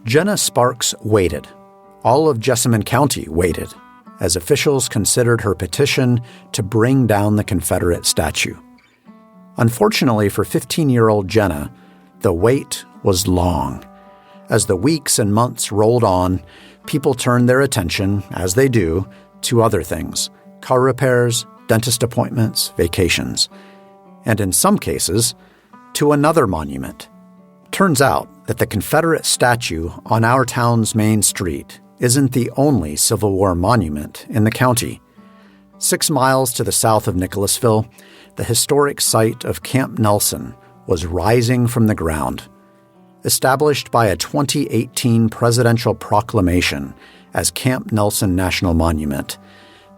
Jenna Sparks waited. All of Jessamine County waited, as officials considered her petition to bring down the Confederate statue. Unfortunately for 15-year-old Jenna, the wait was long. As the weeks and months rolled on, people turned their attention, as they do, to other things: car repairs, dentist appointments, vacations, and in some cases, to another monument. Turns out that the Confederate statue on our town's main street isn't the only Civil War monument in the county. 6 miles to the south of Nicholasville, the historic site of Camp Nelson was rising from the ground. Established by a 2018 presidential proclamation as Camp Nelson National Monument,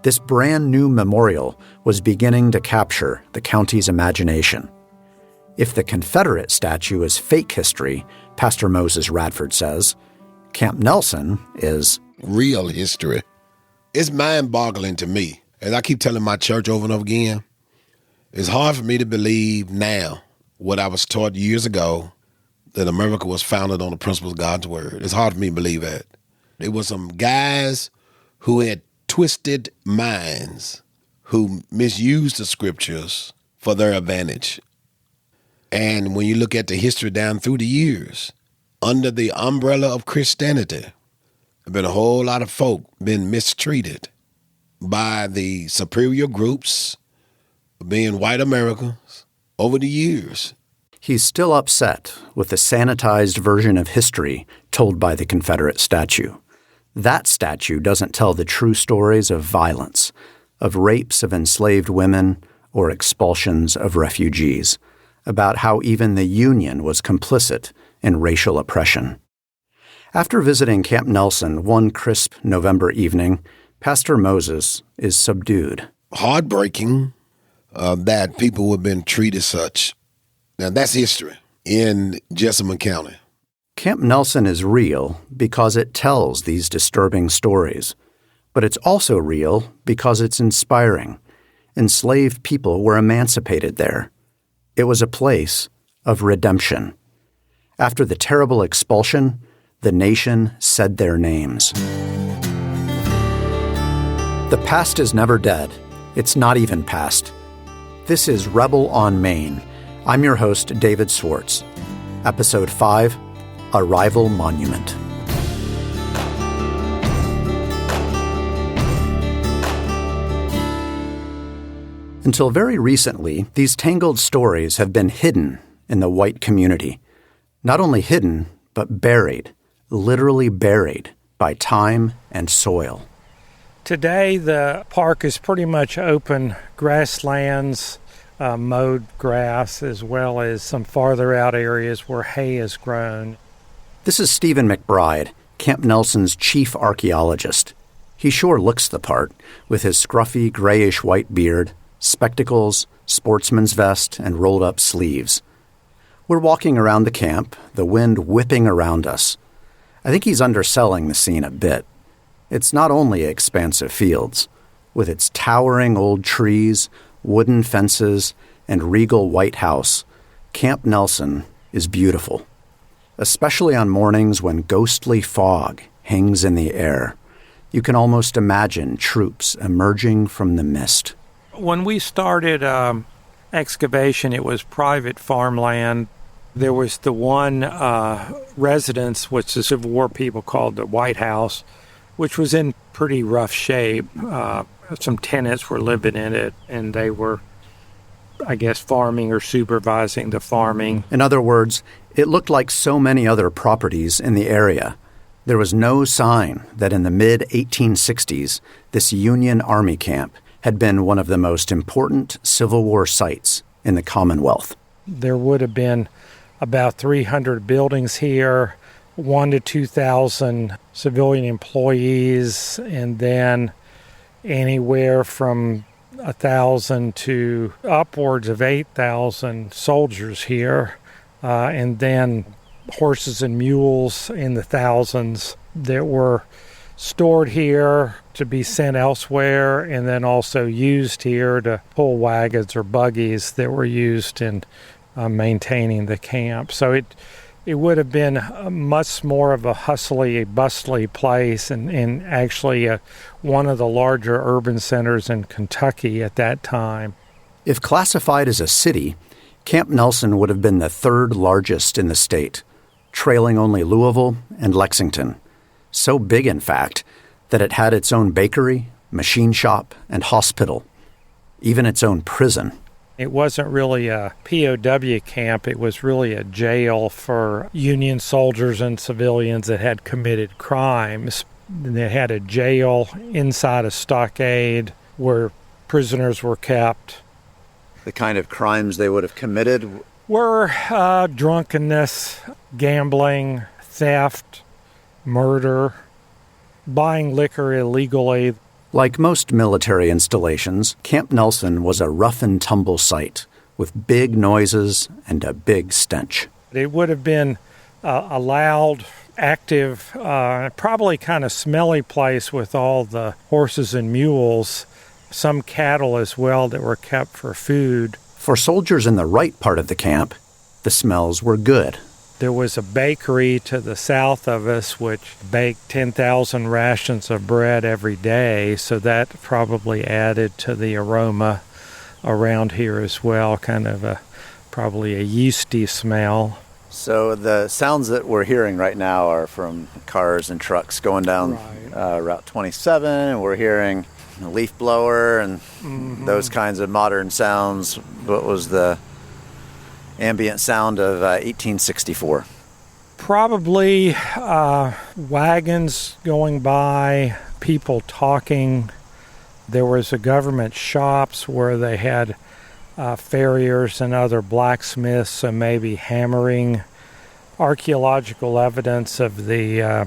this brand new memorial was beginning to capture the county's imagination. If the Confederate statue is fake history, Pastor Moses Radford says, Camp Nelson is real history. It's mind-boggling to me. As I keep telling my church over and over again, it's hard for me to believe now what I was taught years ago, that America was founded on the principles of God's word. It's hard for me to believe that. There were some guys who had twisted minds, who misused the scriptures for their advantage. And when you look at the history down through the years, under the umbrella of Christianity, there have been a whole lot of folk been mistreated by the superior groups, being white Americans, over the years. He's still upset with the sanitized version of history told by the Confederate statue. That statue doesn't tell the true stories of violence, of rapes of enslaved women, or expulsions of refugees, about how even the Union was complicit in racial oppression. After visiting Camp Nelson one crisp November evening, Pastor Moses is subdued. Heartbreaking that people have been treated such. Now, that's history in Jessamine County. Camp Nelson is real because it tells these disturbing stories. But it's also real because it's inspiring. Enslaved people were emancipated there. It was a place of redemption. After the terrible expulsion, the nation said their names. The past is never dead. It's not even past. This is Rebel on Main. I'm your host, David Swartz. Episode 5, A Rival Monument. Until very recently, these tangled stories have been hidden in the white community. Not only hidden, but buried, literally buried by time and soil. Today, the park is pretty much open grasslands, mowed grass, as well as some farther out areas where hay is grown. This is Stephen McBride, Camp Nelson's chief archaeologist. He sure looks the part, with his scruffy grayish-white beard, spectacles, sportsman's vest, and rolled-up sleeves. We're walking around the camp, the wind whipping around us. I think he's underselling the scene a bit. It's not only expansive fields. With its towering old trees, wooden fences, and regal White House, Camp Nelson is beautiful, especially on mornings when ghostly fog hangs in the air. You can almost imagine troops emerging from the mist. When we started excavation, it was private farmland. There was the one residence, which the Civil War people called the White House, which was in pretty rough shape. Some tenants were living in it, and they were, I guess, farming or supervising the farming. In other words, it looked like so many other properties in the area. There was no sign that in the mid-1860s, this Union Army camp had been one of the most important Civil War sites in the Commonwealth. There would have been about 300 buildings here, 1,000 to 2,000 civilian employees, and then anywhere from 1,000 to upwards of 8,000 soldiers here, and then horses and mules in the thousands that were stored here to be sent elsewhere, and then also used here to pull wagons or buggies that were used in maintaining the camp. So It would have been much more of a bustly place and actually one of the larger urban centers in Kentucky at that time. If classified as a city, Camp Nelson would have been the third largest in the state, trailing only Louisville and Lexington. So big, in fact, that it had its own bakery, machine shop, and hospital, even its own prison. It wasn't really a POW camp. It was really a jail for Union soldiers and civilians that had committed crimes. And they had a jail inside a stockade where prisoners were kept. The kind of crimes they would have committed were drunkenness, gambling, theft, murder, buying liquor illegally. Like most military installations, Camp Nelson was a rough-and-tumble site with big noises and a big stench. It would have been a loud, active, probably kind of smelly place with all the horses and mules, some cattle as well that were kept for food. For soldiers in the right part of the camp, the smells were good. There was a bakery to the south of us which baked 10,000 rations of bread every day, so that probably added to the aroma around here as well, kind of probably a yeasty smell. So the sounds that we're hearing right now are from cars and trucks going down Route 27, and we're hearing a leaf blower and those kinds of modern sounds. What was the ambient sound of 1864? Probably wagons going by, people talking. There was a government shops where they had farriers and other blacksmiths, so maybe hammering. Archaeological evidence of the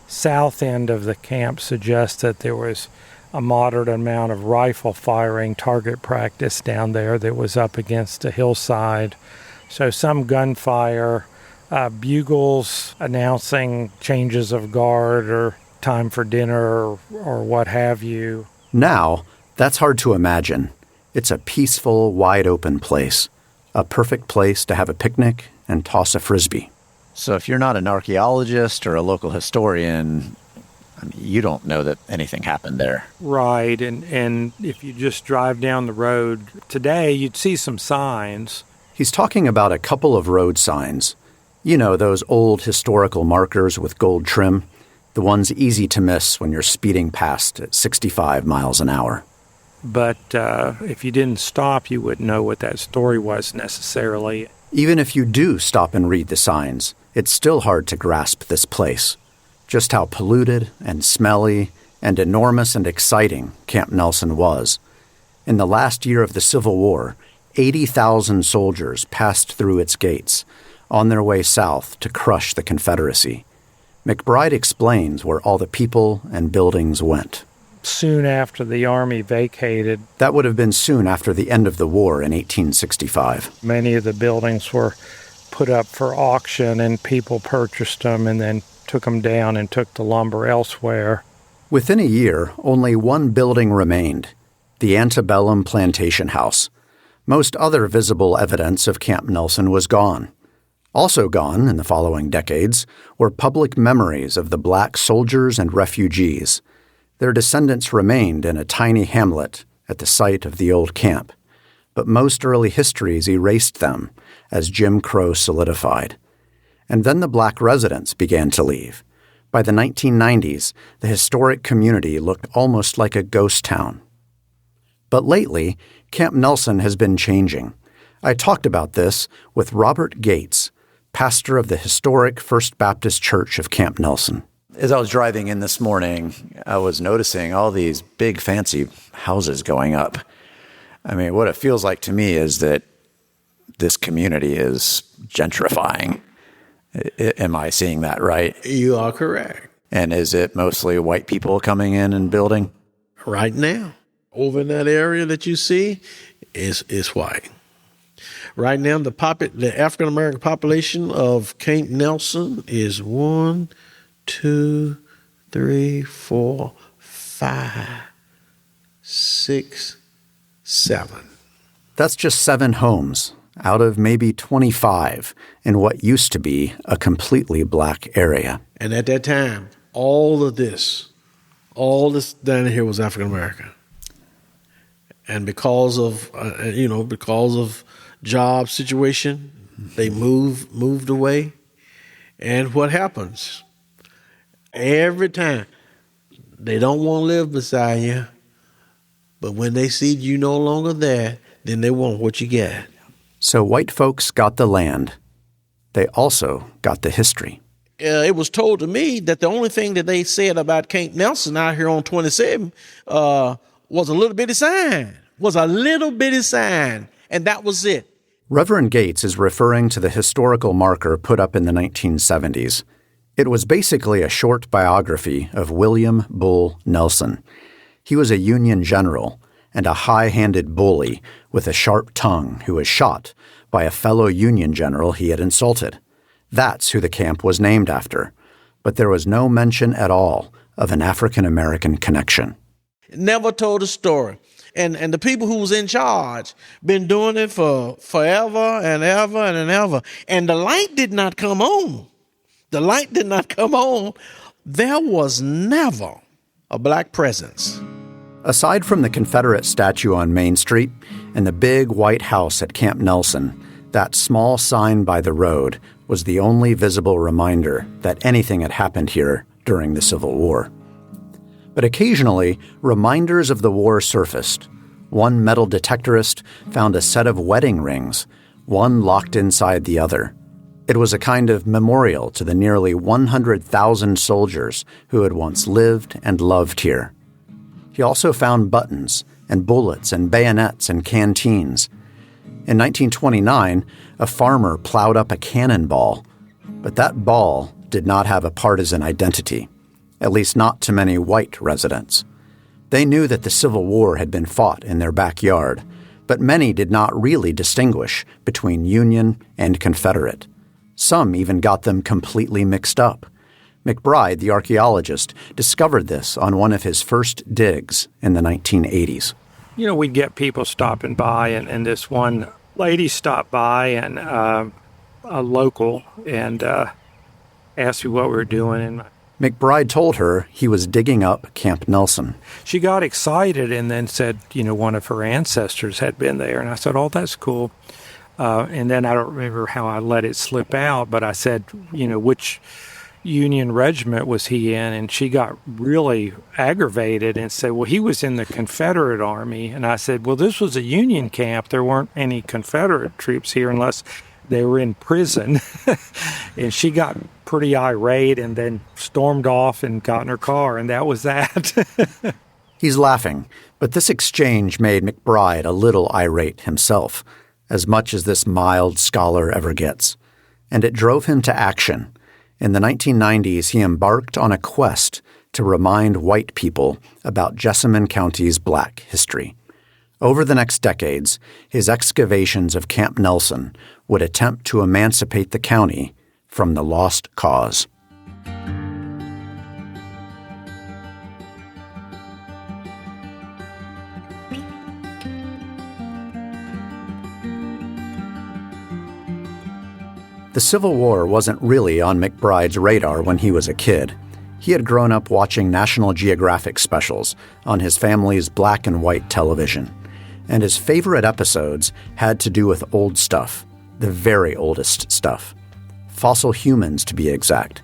south end of the camp suggests that there was a moderate amount of rifle firing, target practice down there that was up against a hillside. So some gunfire, bugles announcing changes of guard or time for dinner or what have you. Now, that's hard to imagine. It's a peaceful, wide-open place. A perfect place to have a picnic and toss a frisbee. So if you're not an archaeologist or a local historian, you don't know that anything happened there. Right, and if you just drive down the road today, you'd see some signs. He's talking about a couple of road signs. You know, those old historical markers with gold trim, the ones easy to miss when you're speeding past at 65 miles an hour. But if you didn't stop, you wouldn't know what that story was necessarily. Even if you do stop and read the signs, it's still hard to grasp this place. Just how polluted and smelly and enormous and exciting Camp Nelson was. In the last year of the Civil War, 80,000 soldiers passed through its gates on their way south to crush the Confederacy. McBride explains where all the people and buildings went. Soon after the Army vacated. That would have been soon after the end of the war in 1865. Many of the buildings were put up for auction and people purchased them and then took them down and took the lumber elsewhere. Within a year, only one building remained, the antebellum plantation house. Most other visible evidence of Camp Nelson was gone. Also gone in the following decades were public memories of the black soldiers and refugees. Their descendants remained in a tiny hamlet at the site of the old camp, but most early histories erased them as Jim Crow solidified. And then the black residents began to leave. By the 1990s, the historic community looked almost like a ghost town. But lately, Camp Nelson has been changing. I talked about this with Robert Gates, pastor of the historic First Baptist Church of Camp Nelson. As I was driving in this morning, I was noticing all these big fancy houses going up. I mean, what it feels like to me is that this community is gentrifying. Am I seeing that right? You are correct. And is it mostly white people coming in and building? Right now, over in that area that you see, is white. Right now, the African American population of Camp Nelson is 1, 2, 3, 4, 5, 6, 7. That's just 7 homes, out of maybe 25 in what used to be a completely black area. And at that time, all this down here was African American. And because of job situation, they moved away. And what happens? Every time, they don't want to live beside you, but when they see you no longer there, then they want what you got. So white folks got the land. They also got the history. It was told to me that the only thing that they said about Camp Nelson out here on 27 was a little bitty sign. And that was it. Reverend Gates is referring to the historical marker put up in the 1970s. It was basically a short biography of William Bull Nelson. He was a Union general and a high-handed bully with a sharp tongue who was shot by a fellow Union general he had insulted. That's who the camp was named after. But there was no mention at all of an African-American connection. Never told a story. And the people who was in charge been doing it for forever and ever and ever. And the light did not come on. There was never a black presence. Aside from the Confederate statue on Main Street and the big white house at Camp Nelson, that small sign by the road was the only visible reminder that anything had happened here during the Civil War. But occasionally, reminders of the war surfaced. One metal detectorist found a set of wedding rings, one locked inside the other. It was a kind of memorial to the nearly 100,000 soldiers who had once lived and loved here. He also found buttons and bullets and bayonets and canteens. In 1929, a farmer plowed up a cannonball, but that ball did not have a partisan identity, at least not to many white residents. They knew that the Civil War had been fought in their backyard, but many did not really distinguish between Union and Confederate. Some even got them completely mixed up. McBride, the archaeologist, discovered this on one of his first digs in the 1980s. You know, we'd get people stopping by, and this one lady stopped by, and a local, and asked me what we were doing. And McBride told her he was digging up Camp Nelson. She got excited and then said, one of her ancestors had been there. And I said, oh, that's cool. And then I don't remember how I let it slip out, but I said, which Union regiment was he in? And she got really aggravated and said, well, he was in the Confederate Army. And I said, well, this was a Union camp. There weren't any Confederate troops here unless they were in prison. And she got pretty irate and then stormed off and got in her car, and that was that. He's laughing, but this exchange made McBride a little irate himself, as much as this mild scholar ever gets. And it drove him to action. In the 1990s, he embarked on a quest to remind white people about Jessamine County's black history. Over the next decades, his excavations of Camp Nelson would attempt to emancipate the county from the lost cause. The Civil War wasn't really on McBride's radar when he was a kid. He had grown up watching National Geographic specials on his family's black and white television, and his favorite episodes had to do with old stuff, the very oldest stuff. Fossil humans, to be exact.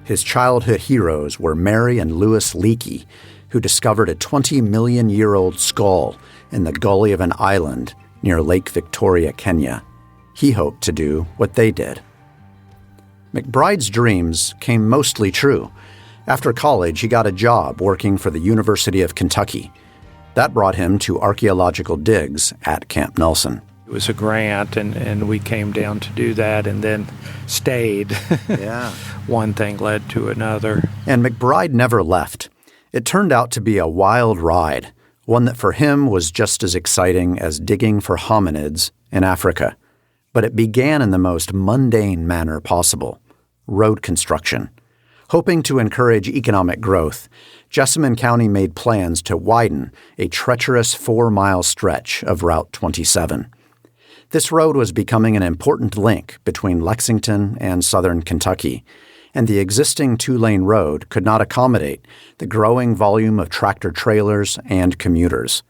His childhood heroes were Mary and Louis Leakey, who discovered a 20-million-year-old skull in the gully of an island near Lake Victoria, Kenya. He hoped to do what they did. McBride's dreams came mostly true. After college, he got a job working for the University of Kentucky. That brought him to archaeological digs at Camp Nelson. It was a grant, and we came down to do that and then stayed. Yeah. One thing led to another. And McBride never left. It turned out to be a wild ride, one that for him was just as exciting as digging for hominids in Africa. But it began in the most mundane manner possible, road construction. Hoping to encourage economic growth, Jessamine County made plans to widen a treacherous 4-mile stretch of Route 27. This road was becoming an important link between Lexington and southern Kentucky, and the existing two-lane road could not accommodate the growing volume of tractor-trailers and commuters,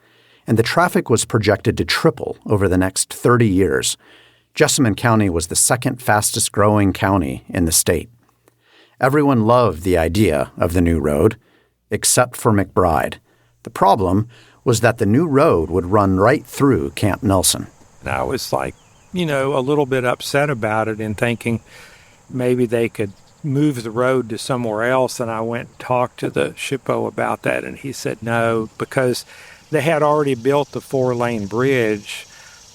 and the traffic was projected to triple over the next 30 years. Jessamine County was the second fastest-growing county in the state. Everyone loved the idea of the new road, except for McBride. The problem was that the new road would run right through Camp Nelson. And I was a little bit upset about it and thinking maybe they could move the road to somewhere else. And I went and talked to the SHPO about that, and he said no, because they had already built the 4-lane bridge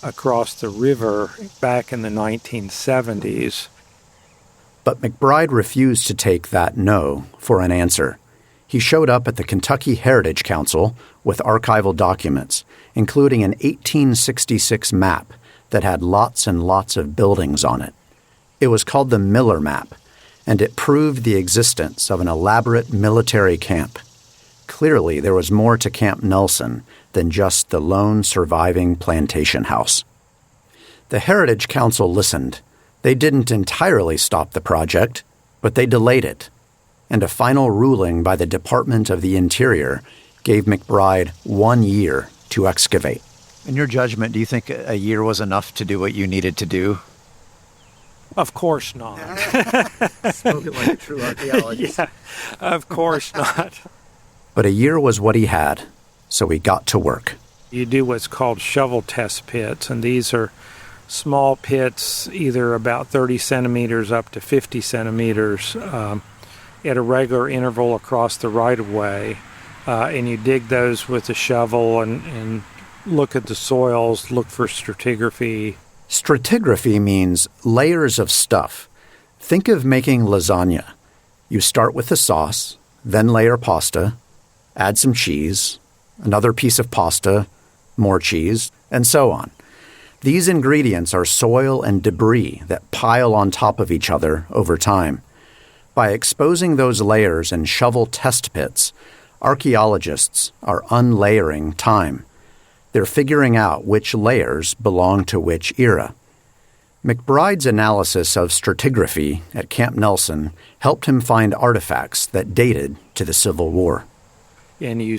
across the river back in the 1970s. But McBride refused to take that no for an answer. He showed up at the Kentucky Heritage Council with archival documents, including an 1866 map that had lots and lots of buildings on it. It was called the Miller Map, and it proved the existence of an elaborate military camp. Clearly, there was more to Camp Nelson than just the lone surviving plantation house. The Heritage Council listened. They didn't entirely stop the project, but they delayed it, and a final ruling by the Department of the Interior gave McBride 1 year to excavate. In your judgment, do you think a year was enough to do what you needed to do? Of course not. Spoken like a true archaeologist. Yeah, of course not. But a year was what he had, so he got to work. You do what's called shovel test pits, and these are small pits, either about 30 centimeters up to 50 centimeters at a regular interval across the right-of-way. And you dig those with a shovel and look at the soils, look for stratigraphy. Stratigraphy means layers of stuff. Think of making lasagna. You start with the sauce, then layer pasta, add some cheese, another piece of pasta, more cheese, and so on. These ingredients are soil and debris that pile on top of each other over time. By exposing those layers in shovel test pits, archaeologists are unlayering time. They're figuring out which layers belong to which era. McBride's analysis of stratigraphy at Camp Nelson helped him find artifacts that dated to the Civil War. And you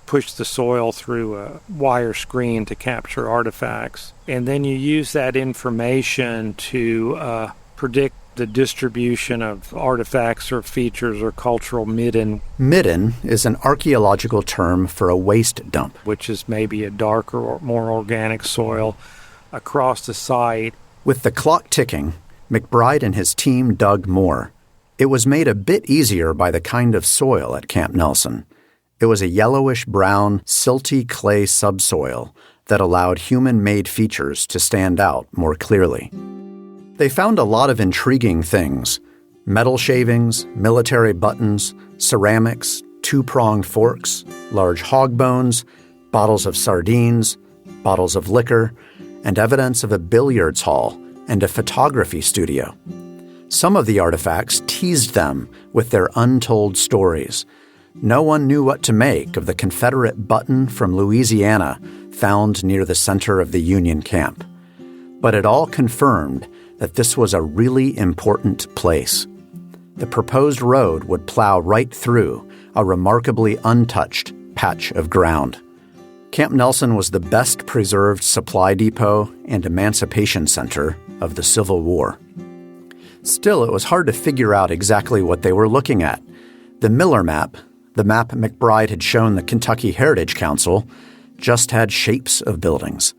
push the soil through a wire screen to capture artifacts. And then you use that information to predict the distribution of artifacts or features or cultural midden. Midden is an archaeological term for a waste dump, which is maybe a darker or more organic soil across the site. With the clock ticking, McBride and his team dug more. It was made a bit easier by the kind of soil at Camp Nelson. It was a yellowish-brown, silty clay subsoil that allowed human-made features to stand out more clearly. They found a lot of intriguing things: metal shavings, military buttons, ceramics, two-pronged forks, large hog bones, bottles of sardines, bottles of liquor, and evidence of a billiards hall and a photography studio. Some of the artifacts teased them with their untold stories. No one knew what to make of the Confederate button from Louisiana found near the center of the Union camp. But it all confirmed that this was a really important place. The proposed road would plow right through a remarkably untouched patch of ground. Camp Nelson was the best preserved supply depot and emancipation center of the Civil War. Still, it was hard to figure out exactly what they were looking at. The Miller Map, the map McBride had shown the Kentucky Heritage Council, just had shapes of buildings.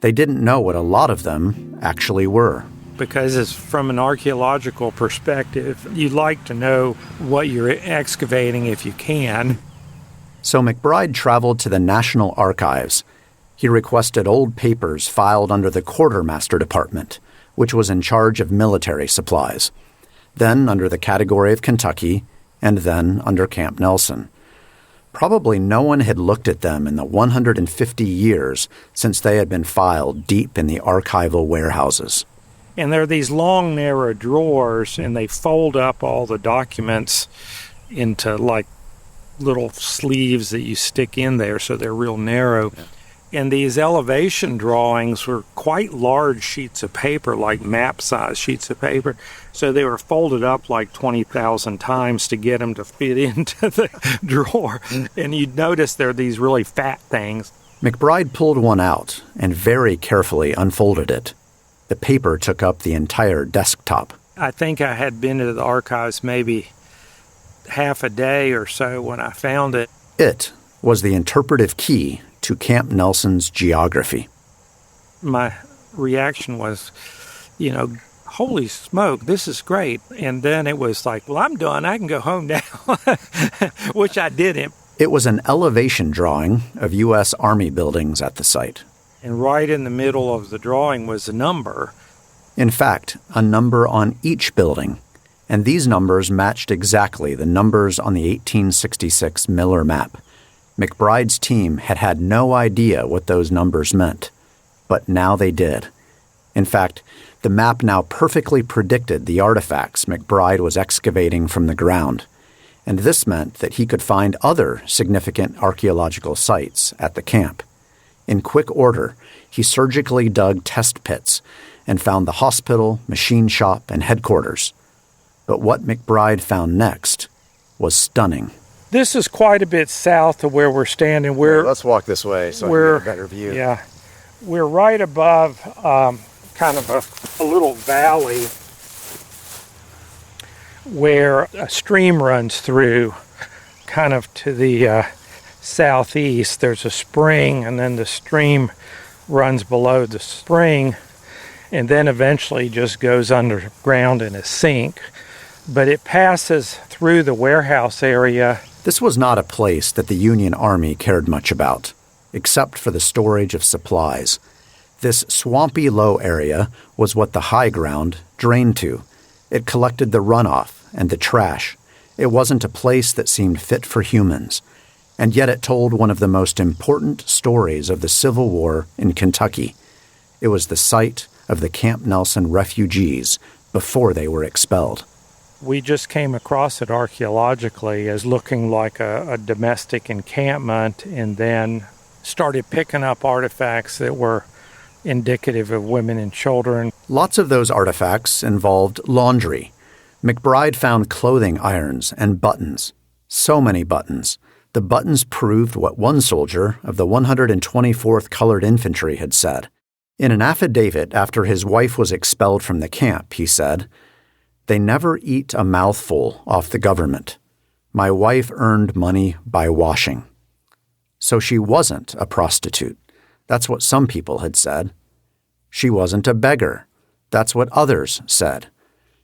They didn't know what a lot of them actually were. Because it's from an archaeological perspective, you'd like to know what you're excavating if you can. So McBride traveled to the National Archives. He requested old papers filed under the Quartermaster Department, which was in charge of military supplies, then under the category of Kentucky, and then under Camp Nelson. Probably no one had looked at them in the 150 years since they had been filed deep in the archival warehouses. And there are these long, narrow drawers, and they fold up all the documents into like little sleeves that you stick in there, so they're real narrow. Yeah. And these elevation drawings were quite large sheets of paper, like map-sized sheets of paper. So they were folded up like 20,000 times to get them to fit into the drawer. And you'd notice they're these really fat things. McBride pulled one out and very carefully unfolded it. The paper took up the entire desktop. I think I had been to the archives maybe half a day or so when I found it. It was the interpretive key to Camp Nelson's geography. My reaction was, holy smoke, this is great. And then it was like, well, I'm done. I can go home now, which I didn't. It was an elevation drawing of U.S. Army buildings at the site. And right in the middle of the drawing was a number. In fact, a number on each building. And these numbers matched exactly the numbers on the 1866 Miller map. McBride's team had no idea what those numbers meant, but now they did. In fact, the map now perfectly predicted the artifacts McBride was excavating from the ground, and this meant that he could find other significant archaeological sites at the camp. In quick order, he surgically dug test pits and found the hospital, machine shop, and headquarters. But what McBride found next was stunning. This is quite a bit south of where we're standing. Let's walk this way so I can get a better view. Yeah. We're right above kind of a little valley where a stream runs through, kind of to the southeast. There's a spring, and then the stream runs below the spring, and then eventually just goes underground in a sink. But it passes through the warehouse area. This was not a place that the Union Army cared much about, except for the storage of supplies. This swampy low area was what the high ground drained to. It collected the runoff and the trash. It wasn't a place that seemed fit for humans. And yet it told one of the most important stories of the Civil War in Kentucky. It was the site of the Camp Nelson refugees before they were expelled. We just came across it archaeologically as looking like a domestic encampment, and then started picking up artifacts that were indicative of women and children. Lots of those artifacts involved laundry. McBride found clothing irons and buttons. So many buttons. The buttons proved what one soldier of the 124th Colored Infantry had said. In an affidavit after his wife was expelled from the camp, he said, "They never eat a mouthful off the government. My wife earned money by washing." So she wasn't a prostitute. That's what some people had said. She wasn't a beggar. That's what others said.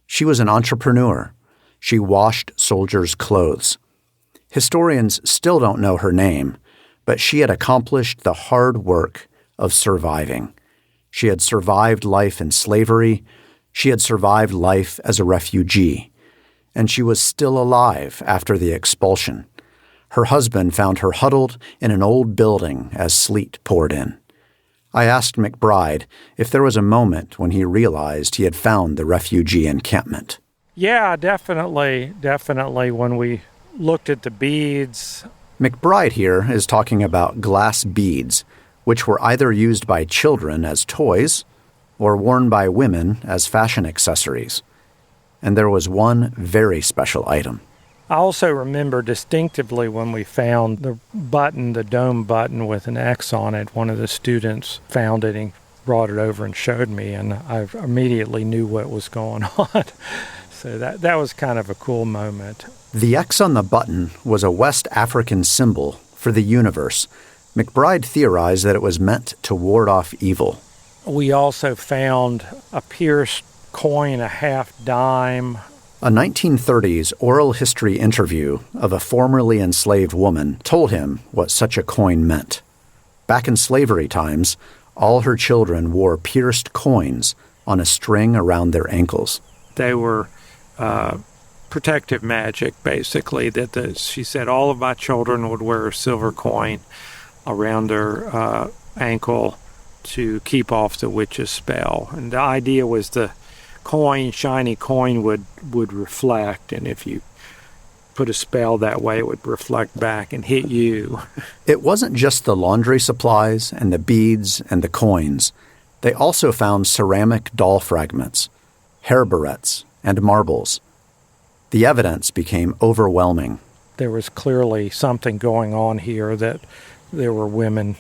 She was an entrepreneur. She washed soldiers' clothes. Historians still don't know her name, but she had accomplished the hard work of surviving. She had survived life in slavery. She had survived life as a refugee. And she was still alive after the expulsion. Her husband found her huddled in an old building as sleet poured in. I asked McBride if there was a moment when he realized he had found the refugee encampment. Yeah, definitely when we looked at the beads. McBride here is talking about glass beads, which were either used by children as toys or worn by women as fashion accessories. And there was one very special item. I also remember distinctively when we found the button, the dome button with an X on it. One of the students found it and brought it over and showed me, and I immediately knew what was going on. So that was kind of a cool moment. The X on the button was a West African symbol for the universe. McBride theorized that it was meant to ward off evil. We also found a pierced coin, a half dime. A 1930s oral history interview of a formerly enslaved woman told him what such a coin meant. Back in slavery times, all her children wore pierced coins on a string around their ankles. They were protective magic, basically. She said all of my children would wear a silver coin around their ankle to keep off the witch's spell. And the idea was the shiny coin would reflect, and if you put a spell that way, it would reflect back and hit you. It wasn't just the laundry supplies and the beads and the coins. They also found ceramic doll fragments, hair barrettes, and marbles. The evidence became overwhelming. There was clearly something going on here, that there were women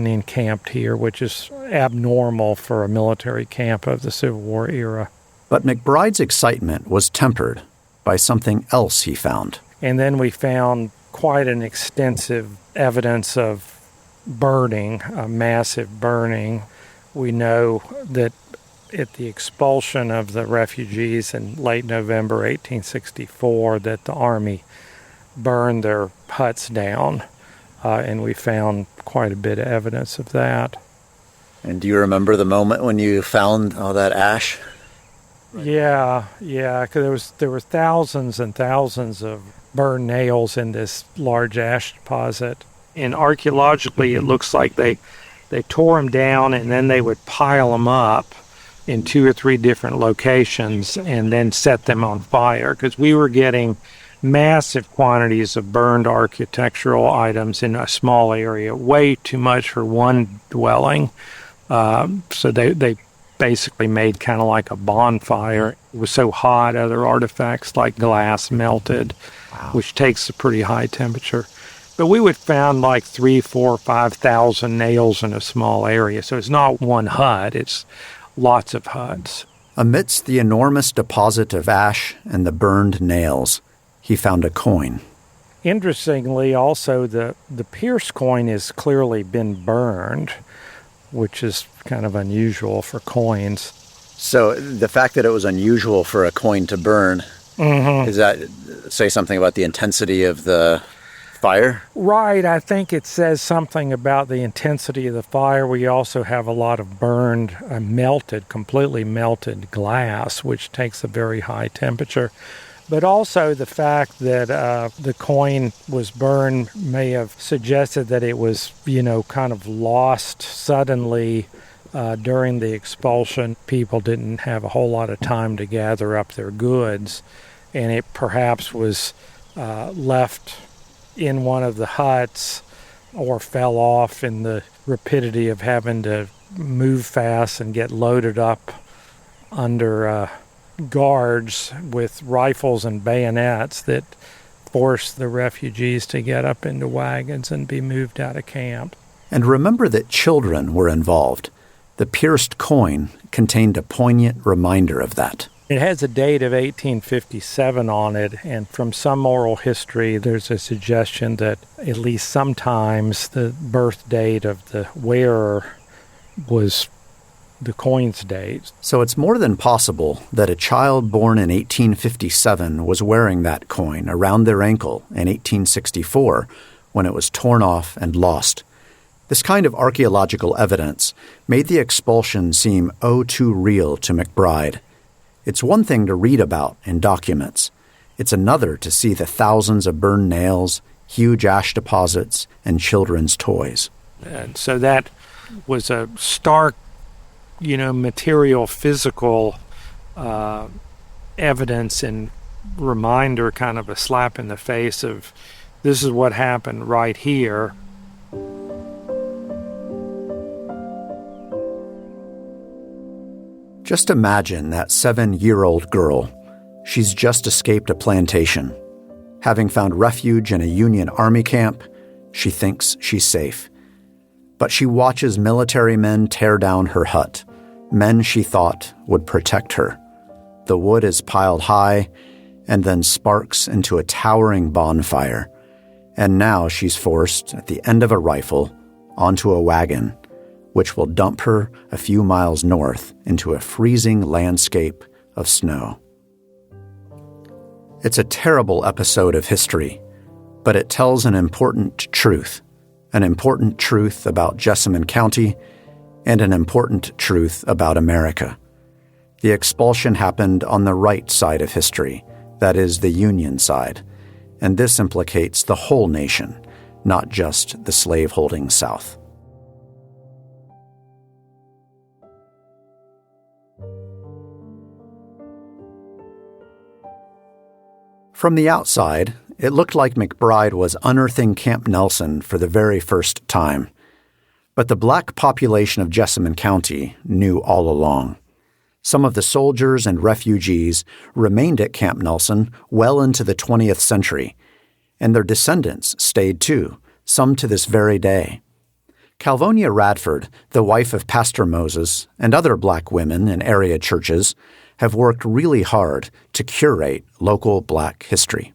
encamped here, which is abnormal for a military camp of the Civil War era. But McBride's excitement was tempered by something else he found. And then we found quite an extensive evidence of burning, a massive burning. We know that at the expulsion of the refugees in late November 1864, that the Army burned their huts down, and we found quite a bit of evidence of that. And do you remember the moment when you found all that ash? Yeah, because there were thousands and thousands of burned nails in this large ash deposit. And archaeologically, it looks like they tore them down and then they would pile them up in 2 or 3 different locations and then set them on fire, because we were getting massive quantities of burned architectural items in a small area, way too much for one dwelling. So they basically made kind of like a bonfire. It was so hot, other artifacts like glass melted, which takes a pretty high temperature. But we would found like 3, 4, 5,000 nails in a small area. So it's not one hut, it's lots of huts. Amidst the enormous deposit of ash and the burned nails, he found a coin. Interestingly, also, the Pierce coin has clearly been burned, which is kind of unusual for coins. So the fact that it was unusual for a coin to burn, does that say something about the intensity of the fire? Right. I think it says something about the intensity of the fire. We also have a lot of burned, completely melted glass, which takes a very high temperature. But also the fact that the coin was burned may have suggested that it was, kind of lost suddenly during the expulsion. People didn't have a whole lot of time to gather up their goods, and it perhaps was left in one of the huts or fell off in the rapidity of having to move fast and get loaded up under guards with rifles and bayonets that forced the refugees to get up into wagons and be moved out of camp. And remember that children were involved. The pierced coin contained a poignant reminder of that. It has a date of 1857 on it, and from some oral history, there's a suggestion that at least sometimes the birth date of the wearer was the coin's date. So it's more than possible that a child born in 1857 was wearing that coin around their ankle in 1864 when it was torn off and lost. This kind of archaeological evidence made the expulsion seem too real to McBride. It's one thing to read about in documents. It's another to see the thousands of burned nails, huge ash deposits, and children's toys. And so that was a stark, material, physical evidence and reminder, kind of a slap in the face of this is what happened right here. Just imagine that 7-year-old girl. She's just escaped a plantation. Having found refuge in a Union Army camp, she thinks she's safe. But she watches military men tear down her hut, men she thought would protect her. The wood is piled high and then sparks into a towering bonfire. And now she's forced, at the end of a rifle, onto a wagon, which will dump her a few miles north into a freezing landscape of snow. It's a terrible episode of history, but it tells an important truth about Jessamine County and an important truth about America. The expulsion happened on the right side of history, that is, the Union side, and this implicates the whole nation, not just the slave-holding South. From the outside, it looked like McBride was unearthing Camp Nelson for the very first time. But the black population of Jessamine County knew all along. Some of the soldiers and refugees remained at Camp Nelson well into the 20th century, and their descendants stayed too, some to this very day. Calvonia Radford, the wife of Pastor Moses, and other black women in area churches have worked really hard to curate local black history.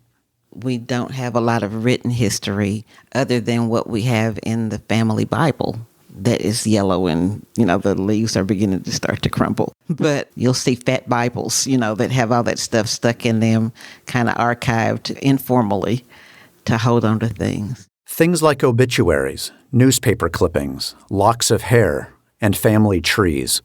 We don't have a lot of written history other than what we have in the family Bible that is yellow and, the leaves are beginning to start to crumble. But you'll see fat Bibles, that have all that stuff stuck in them, kind of archived informally to hold on to things. Things like obituaries, newspaper clippings, locks of hair, and family trees.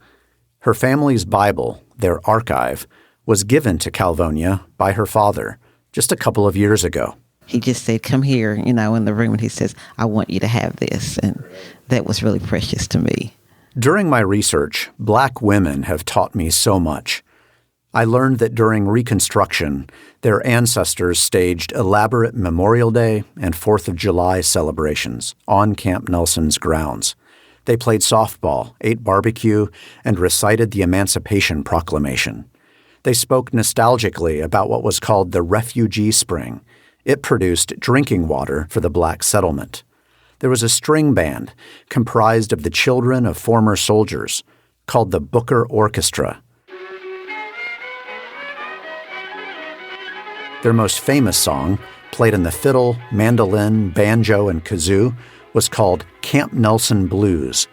Her family's Bible, their archive, was given to Calvonia by her father just a couple of years ago. He just said, come here, in the room, and he says, I want you to have this. And that was really precious to me. During my research, black women have taught me so much. I learned that during Reconstruction, their ancestors staged elaborate Memorial Day and 4th of July celebrations on Camp Nelson's grounds. They played softball, ate barbecue, and recited the Emancipation Proclamation. They spoke nostalgically about what was called the Refugee Spring. It produced drinking water for the black settlement. There was a string band comprised of the children of former soldiers called the Booker Orchestra. Their most famous song, played in the fiddle, mandolin, banjo, and kazoo, was called Camp Nelson Blues.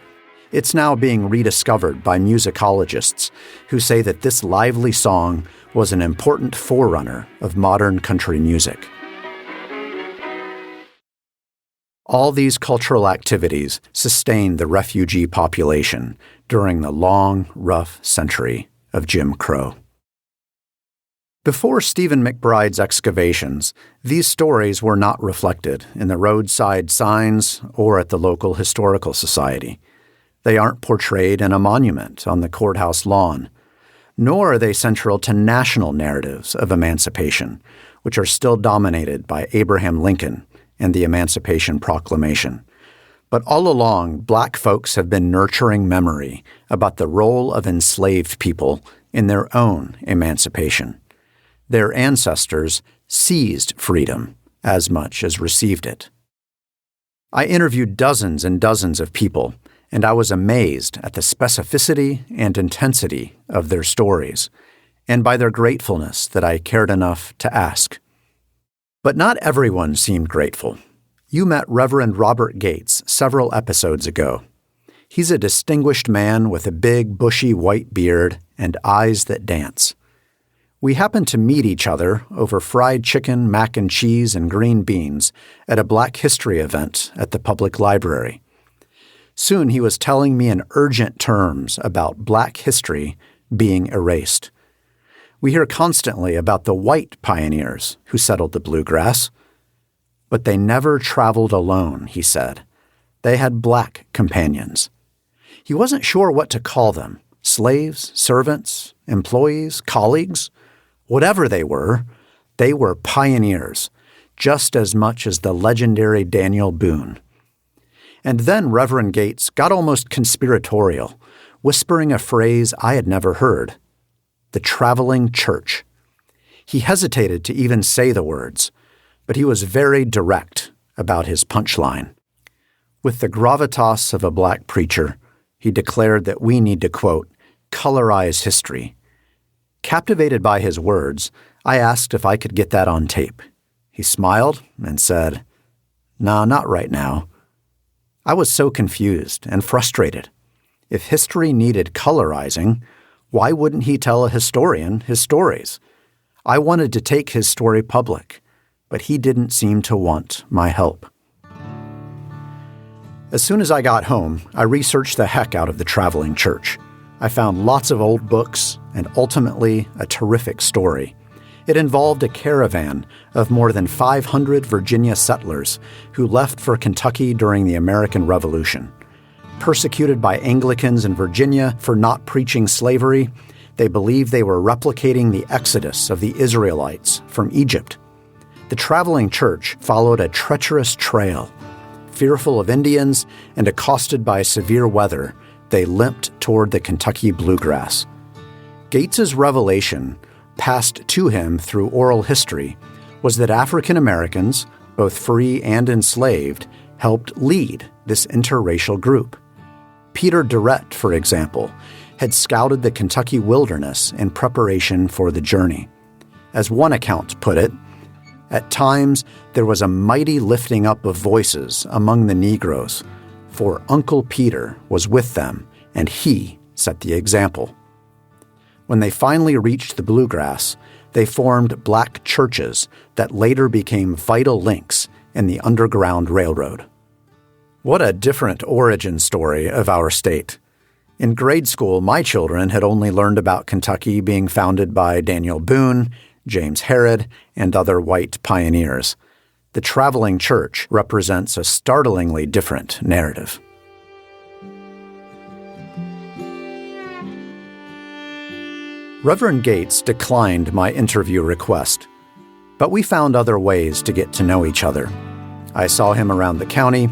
It's now being rediscovered by musicologists who say that this lively song was an important forerunner of modern country music. All these cultural activities sustained the refugee population during the long, rough century of Jim Crow. Before Stephen McBride's excavations, these stories were not reflected in the roadside signs or at the local historical society. They aren't portrayed in a monument on the courthouse lawn, nor are they central to national narratives of emancipation, which are still dominated by Abraham Lincoln and the Emancipation Proclamation. But all along, black folks have been nurturing memory about the role of enslaved people in their own emancipation. Their ancestors seized freedom as much as received it. I interviewed dozens and dozens of people, and I was amazed at the specificity and intensity of their stories, and by their gratefulness that I cared enough to ask. But not everyone seemed grateful. You met Reverend Robert Gates several episodes ago. He's a distinguished man with a big, bushy white beard and eyes that dance. We happened to meet each other over fried chicken, mac and cheese, and green beans at a Black History event at the public library. Soon he was telling me in urgent terms about Black history being erased. We hear constantly about the white pioneers who settled the bluegrass, but they never traveled alone, he said. They had black companions. He wasn't sure what to call them, slaves, servants, employees, colleagues. Whatever they were pioneers, just as much as the legendary Daniel Boone. And then Reverend Gates got almost conspiratorial, whispering a phrase I had never heard: the traveling church. He hesitated to even say the words, but he was very direct about his punchline. With the gravitas of a black preacher, he declared that we need to, quote, colorize history. Captivated by his words, I asked if I could get that on tape. He smiled and said, "Nah, not right now." I was so confused and frustrated. If history needed colorizing, why wouldn't he tell a historian his stories? I wanted to take his story public, but he didn't seem to want my help. As soon as I got home, I researched the heck out of the traveling church. I found lots of old books and ultimately a terrific story. It involved a caravan of more than 500 Virginia settlers who left for Kentucky during the American Revolution. Persecuted by Anglicans in Virginia for not preaching slavery, they believed they were replicating the exodus of the Israelites from Egypt. The traveling church followed a treacherous trail. Fearful of Indians and accosted by severe weather, they limped toward the Kentucky bluegrass. Gates's revelation, passed to him through oral history, was that African Americans, both free and enslaved, helped lead this interracial group. Peter Durrett, for example, had scouted the Kentucky wilderness in preparation for the journey. As one account put it, at times there was a mighty lifting up of voices among the Negroes, for Uncle Peter was with them, and he set the example. When they finally reached the bluegrass, they formed black churches that later became vital links in the Underground Railroad. What a different origin story of our state. In grade school, my children had only learned about Kentucky being founded by Daniel Boone, James Herod, and other white pioneers. The traveling church represents a startlingly different narrative. Reverend Gates declined my interview request, but we found other ways to get to know each other. I saw him around the county,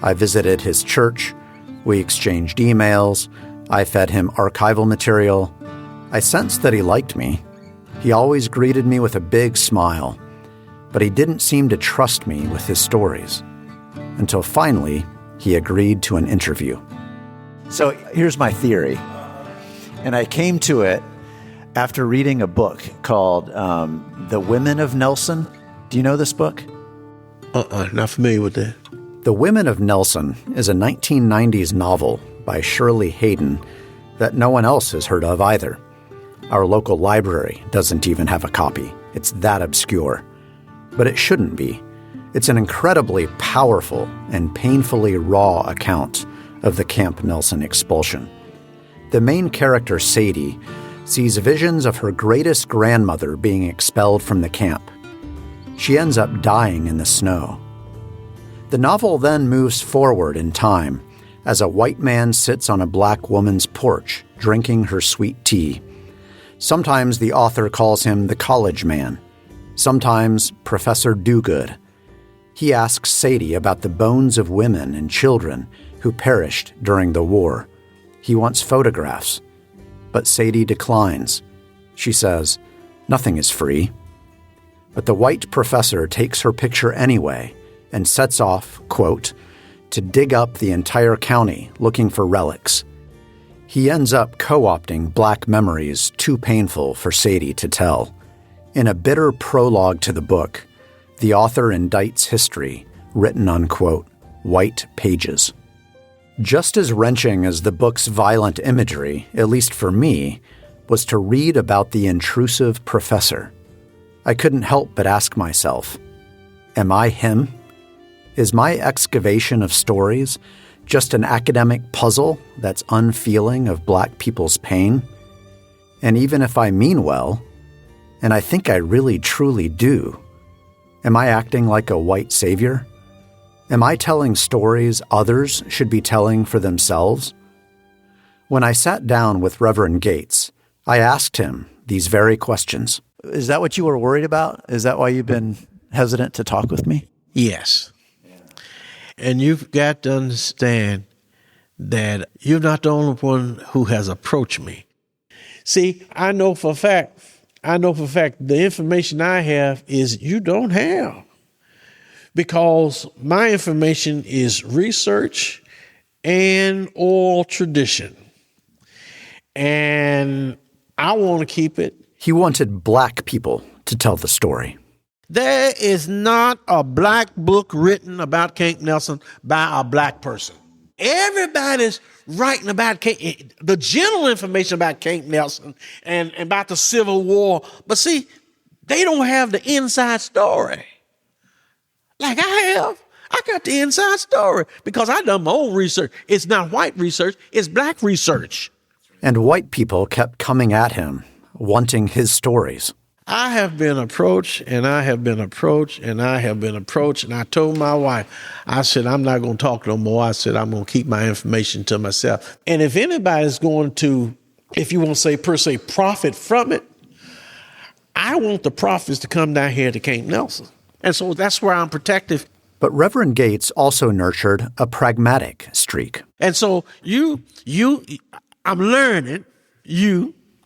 I visited his church, we exchanged emails, I fed him archival material. I sensed that he liked me. He always greeted me with a big smile, but he didn't seem to trust me with his stories. Until finally, he agreed to an interview. So here's my theory, and I came to it after reading a book called The Women of Nelson. Do you know this book? Not familiar with that. The Women of Nelson is a 1990s novel by Shirley Hayden that no one else has heard of either. Our local library doesn't even have a copy. It's that obscure. But it shouldn't be. It's an incredibly powerful and painfully raw account of the Camp Nelson expulsion. The main character, Sadie, sees visions of her greatest grandmother being expelled from the camp. She ends up dying in the snow. The novel then moves forward in time as a white man sits on a black woman's porch drinking her sweet tea. Sometimes the author calls him the college man, sometimes Professor Dogood. He asks Sadie about the bones of women and children who perished during the war. He wants photographs, but Sadie declines. She says, "Nothing is free." But the white professor takes her picture anyway and sets off, quote, to dig up the entire county looking for relics. He ends up co-opting black memories too painful for Sadie to tell. In a bitter prologue to the book, the author indicts history written on, quote, white pages. Just as wrenching as the book's violent imagery, at least for me, was to read about the intrusive professor. I couldn't help but ask myself, am I him? Is my excavation of stories just an academic puzzle that's unfeeling of black people's pain? And even if I mean well, and I think I really truly do, am I acting like a white savior? Am I telling stories others should be telling for themselves? When I sat down with Reverend Gates, I asked him these very questions. Is that what you were worried about? Is that why you've been hesitant to talk with me? Yes. And you've got to understand that you're not the only one who has approached me. See, I know for a fact, the information I have is you don't have. Because my information is research and oral tradition. And I want to keep it. He wanted black people to tell the story. There is not a black book written about Camp Nelson by a black person. Everybody's writing about the general information about Camp Nelson and about the Civil War. But see, they don't have the inside story. Like I have. I got the inside story because I done my own research. It's not white research, it's black research. And white people kept coming at him, wanting his stories. I have been approached, and I have been approached, and I have been approached, and I told my wife, I said, I'm not going to talk no more. I said, I'm going to keep my information to myself. And if anybody's going to, if you want to say per se, profit from it, I want the profits to come down here to Camp Nelson. And so that's where I'm protective. But Reverend Gates also nurtured a pragmatic streak. And so I'm learning.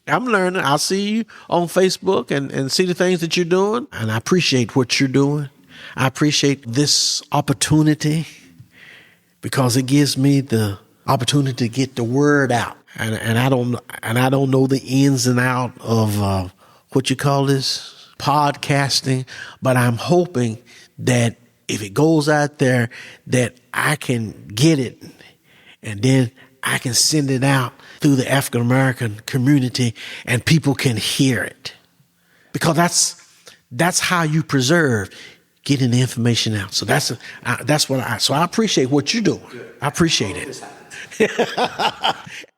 I'll see you on Facebook and see the things that you're doing. And I appreciate what you're doing. I appreciate this opportunity because it gives me the opportunity to get the word out. And I don't know the ins and out of what you call this podcasting, but I'm hoping that if it goes out there, that I can get it, and then I can send it out through the African American community, and people can hear it, because that's how you preserve getting the information out. So that's what I appreciate what you're doing. I appreciate it.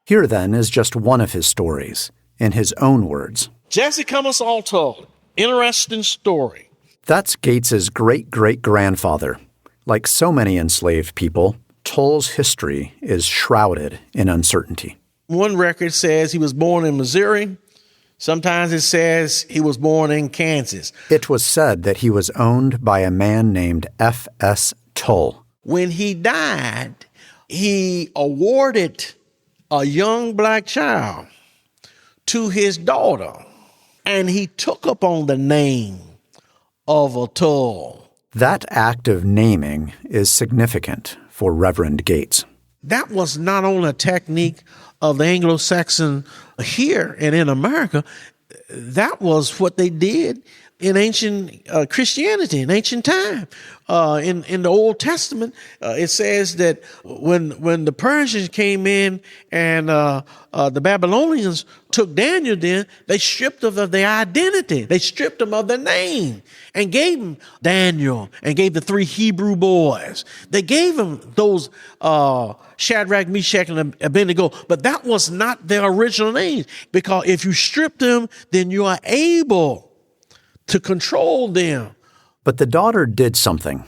Here, then, is just one of his stories, in his own words. Jesse Comersall told interesting story. That's Gates's great-great-grandfather. Like so many enslaved people, Toll's history is shrouded in uncertainty. One record says he was born in Missouri. Sometimes it says he was born in Kansas. It was said that he was owned by a man named F.S. Toll. When he died, he awarded a young black child to his daughter, and he took upon the name of a Toll. That act of naming is significant for Reverend Gates. That was not only a technique of the Anglo-Saxon here and in America. That was what they did in ancient Christianity, in ancient time. In the Old Testament, it says that when the Persians came in and the Babylonians took Daniel, then they stripped him of their identity. They stripped him of their name and gave him Daniel and gave the 3 Hebrew boys. They gave him those Shadrach, Meshach, and Abednego, but that was not their original names, because if you strip them, then you are able to control them. But the daughter did something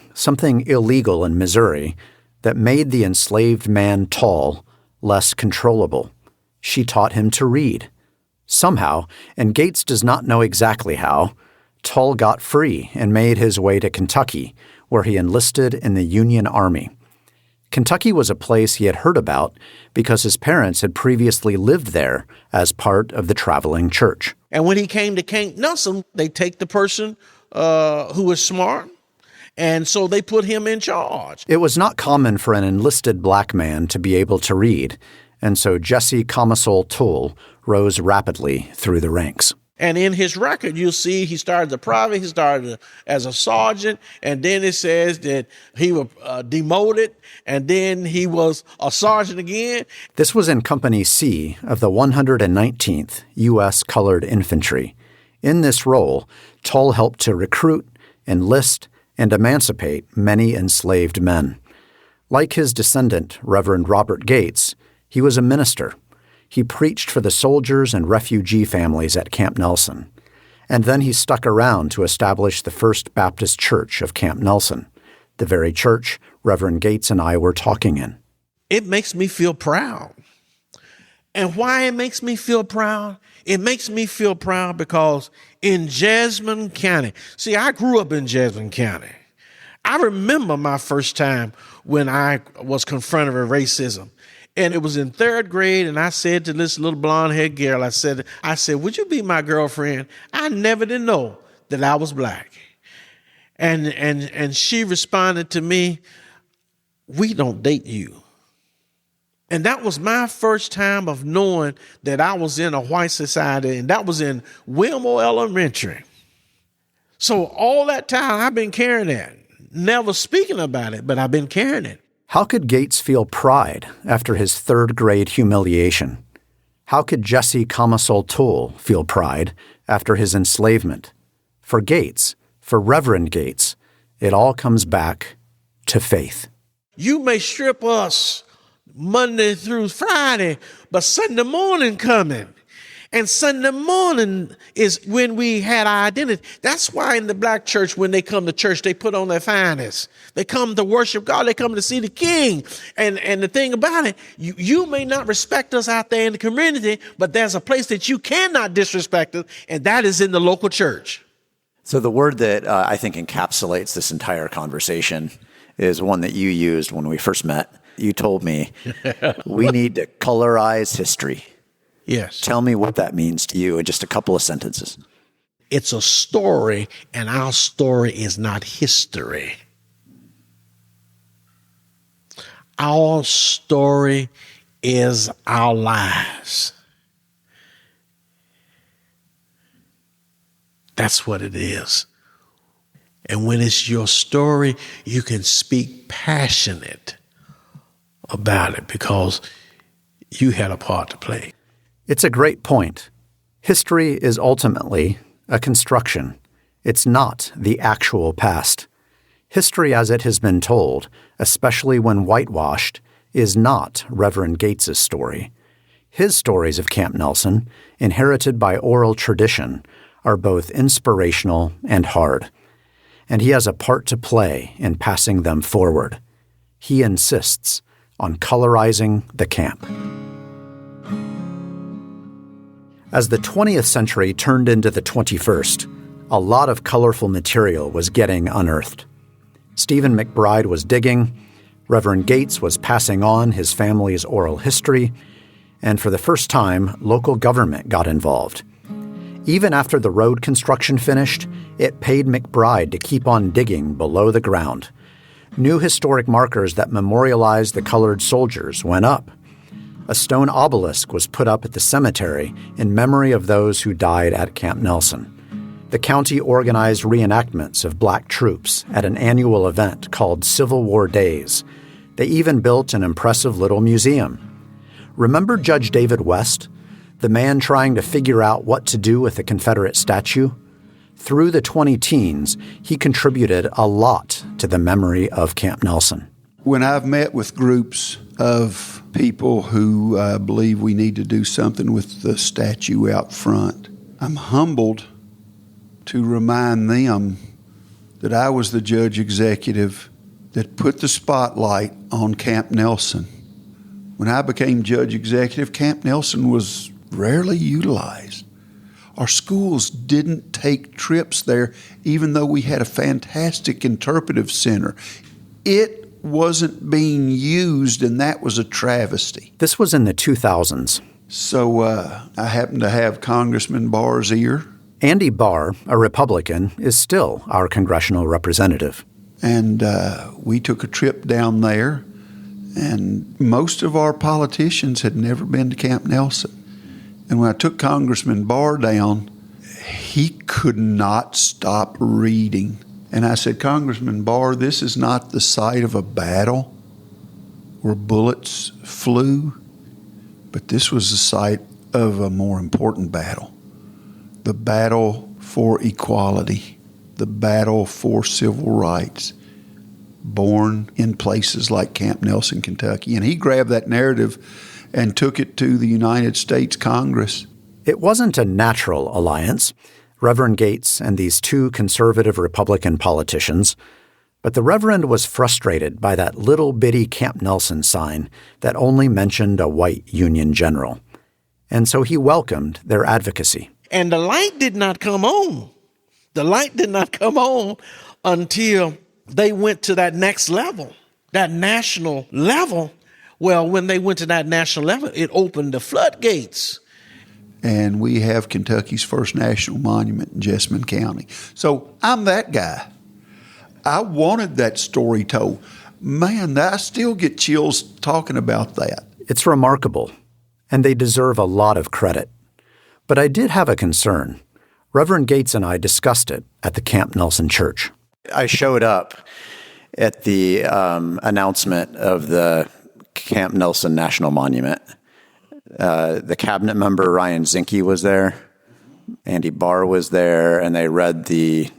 illegal in Missouri, that made the enslaved man Toll less controllable. She taught him to read. Somehow, and Gates does not know exactly how, Toll got free and made his way to Kentucky, where he enlisted in the Union Army. Kentucky was a place he had heard about because his parents had previously lived there as part of the traveling church. And when he came to Camp Nelson, they take the person who was smart, and so they put him in charge. It was not common for an enlisted black man to be able to read, and so Jesse Comersall Toll rose rapidly through the ranks. And in his record, you'll see he started as a private, he started as a sergeant, and then it says that he was demoted, and then he was a sergeant again. This was in Company C of the 119th U.S. Colored Infantry. In this role, Toll helped to recruit, enlist, and emancipate many enslaved men. Like his descendant, Reverend Robert Gates, he was a minister. He preached for the soldiers and refugee families at Camp Nelson. And then he stuck around to establish the First Baptist Church of Camp Nelson, the very church Reverend Gates and I were talking in. It makes me feel proud. And why it makes me feel proud? It makes me feel proud because in Jessamine County, see, I grew up in Jessamine County. I remember my first time when I was confronted with racism. And it was in 3rd grade, and I said to this little blonde-haired girl, I said, would you be my girlfriend? I never did know that I was black. And she responded to me, we don't date you. And that was my first time of knowing that I was in a white society, and that was in Wilmore Elementary. So all that time, I've been carrying that. Never speaking about it, but I've been carrying it. How could Gates feel pride after his 3rd grade humiliation? How could Jesse Comersall Toll feel pride after his enslavement? For Gates, for Reverend Gates, it all comes back to faith. You may strip us Monday through Friday, but Sunday morning coming. And Sunday morning is when we had our identity. That's why in the black church, when they come to church, they put on their finest. They come to worship God. They come to see the King. And the thing about it, you may not respect us out there in the community, but there's a place that you cannot disrespect us, and that is in the local church. So the word that I think encapsulates this entire conversation is one that you used when we first met. You told me we need to colorize history. Yes. Tell me what that means to you in just a couple of sentences. It's a story, and our story is not history. Our story is our lives. That's what it is. And when it's your story, you can speak passionate about it because you had a part to play. It's a great point. History is ultimately a construction. It's not the actual past. History as it has been told, especially when whitewashed, is not Reverend Gates's story. His stories of Camp Nelson, inherited by oral tradition, are both inspirational and hard, and he has a part to play in passing them forward. He insists on colorizing the camp. As the 20th century turned into the 21st, a lot of colorful material was getting unearthed. Stephen McBride was digging, Reverend Gates was passing on his family's oral history, and for the first time, local government got involved. Even after the road construction finished, it paid McBride to keep on digging below the ground. New historic markers that memorialized the colored soldiers went up. A stone obelisk was put up at the cemetery in memory of those who died at Camp Nelson. The county organized reenactments of black troops at an annual event called Civil War Days. They even built an impressive little museum. Remember Judge David West, the man trying to figure out what to do with the Confederate statue? Through the 20-teens, he contributed a lot to the memory of Camp Nelson. When I've met with groups of people who believe we need to do something with the statue out front, I'm humbled to remind them that I was the judge executive that put the spotlight on Camp Nelson. When I became judge executive, Camp Nelson was rarely utilized. Our schools didn't take trips there, even though we had a fantastic interpretive center. It wasn't being used, and that was a travesty. This was in the 2000s. So I happened to have Congressman Barr's ear. Andy Barr, a Republican, is still our congressional representative. And we took a trip down there, and most of our politicians had never been to Camp Nelson. And when I took Congressman Barr down, he could not stop reading. And I said, Congressman Barr, this is not the site of a battle where bullets flew, but this was the site of a more important battle. The battle for equality, the battle for civil rights, born in places like Camp Nelson, Kentucky. And he grabbed that narrative and took it to the United States Congress. It wasn't a natural alliance, Reverend Gates and these two conservative Republican politicians, but the Reverend was frustrated by that little bitty Camp Nelson sign that only mentioned a white Union general. And so he welcomed their advocacy. And the light did not come on. The light did not come on until they went to that next level, that national level. Well, when they went to that national level, it opened the floodgates. And we have Kentucky's first national monument in Jessamine County. So I'm that guy. I wanted that story told. Man, I still get chills talking about that. It's remarkable, and they deserve a lot of credit. But I did have a concern. Reverend Gates and I discussed it at the Camp Nelson Church. I showed up at the announcement of the Camp Nelson National Monument. The cabinet member, Ryan Zinke, was there. Andy Barr was there, and they read the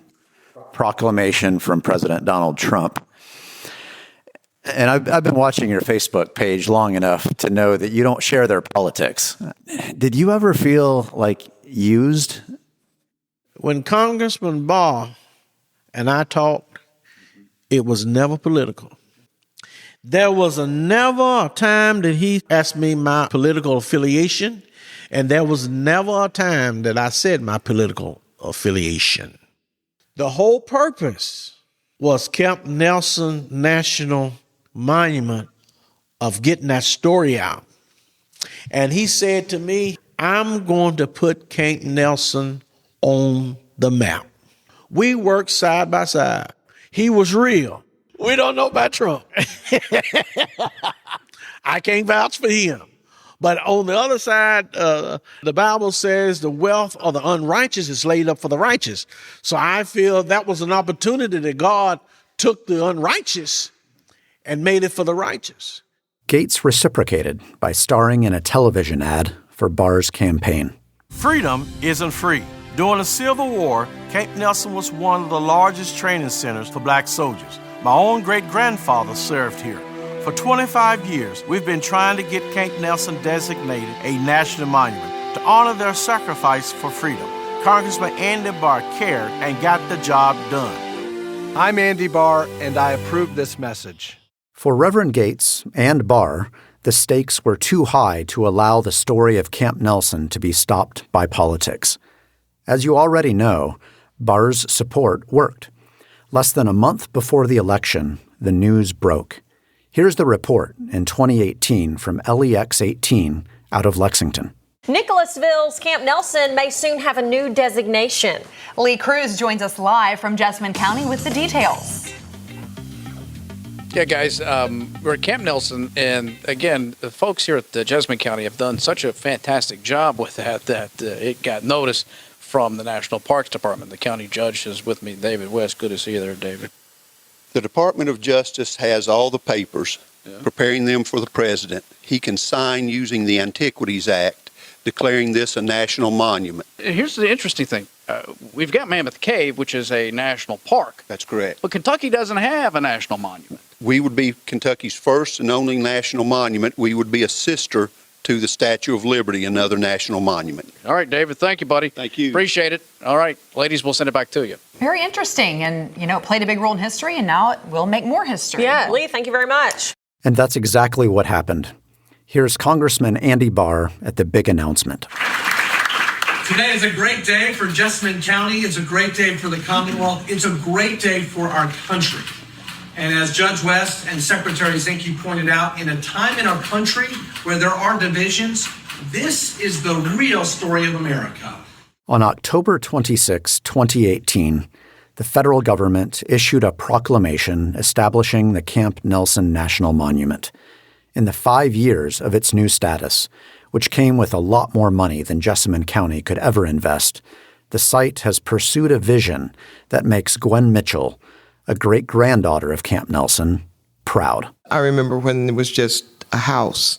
proclamation from President Donald Trump. And I've been watching your Facebook page long enough to know that you don't share their politics. Did you ever feel like used? When Congressman Barr and I talked, it was never political. There was never a time that he asked me my political affiliation, and there was never a time that I said my political affiliation. The whole purpose was Camp Nelson National Monument of getting that story out. And he said to me, I'm going to put Camp Nelson on the map. We worked side by side. He was real. We don't know about Trump. I can't vouch for him. But on the other side, the Bible says the wealth of the unrighteous is laid up for the righteous. So I feel that was an opportunity that God took the unrighteous and made it for the righteous. Gates reciprocated by starring in a television ad for Barr's campaign. Freedom isn't free. During the Civil War, Camp Nelson was one of the largest training centers for black soldiers. My own great-grandfather served here. For 25 years, we've been trying to get Camp Nelson designated a national monument to honor their sacrifice for freedom. Congressman Andy Barr cared and got the job done. I'm Andy Barr, and I approve this message. For Reverend Gates and Barr, the stakes were too high to allow the story of Camp Nelson to be stopped by politics. As you already know, Barr's support worked. Less than a month before the election, the news broke. Here's the report in 2018 from LEX 18 out of Lexington. Nicholasville's Camp Nelson may soon have a new designation. Lee Cruz joins us live from Jessamine County with the details. Yeah, guys, we're at Camp Nelson, and again, the folks here at Jessamine County have done such a fantastic job with that it got noticed from the National Parks Department. The county judge is with me, David West. Good to see you there, David. The Department of Justice has all the papers, preparing them for the president. He can sign using the Antiquities Act, declaring this a national monument. Here's the interesting thing. We've got Mammoth Cave, which is a national park. That's correct. But Kentucky doesn't have a national monument. We would be Kentucky's first and only national monument. We would be a sister to the Statue of Liberty, another national monument. All right, David, thank you, buddy. Thank you. Appreciate it. All right, ladies, we'll send it back to you. Very interesting. And, it played a big role in history, and now it will make more history. Yeah, Lee, thank you very much. And that's exactly what happened. Here's Congressman Andy Barr at the big announcement. Today is a great day for Jessamine County. It's a great day for the Commonwealth. It's a great day for our country. And as Judge West and Secretary Zinke pointed out, in a time in our country where there are divisions, this is the real story of America. On October 26, 2018, the federal government issued a proclamation establishing the Camp Nelson National Monument. In the 5 years of its new status, which came with a lot more money than Jessamine County could ever invest, the site has pursued a vision that makes Gwen Mitchell, a great-granddaughter of Camp Nelson, proud. I remember when it was just a house,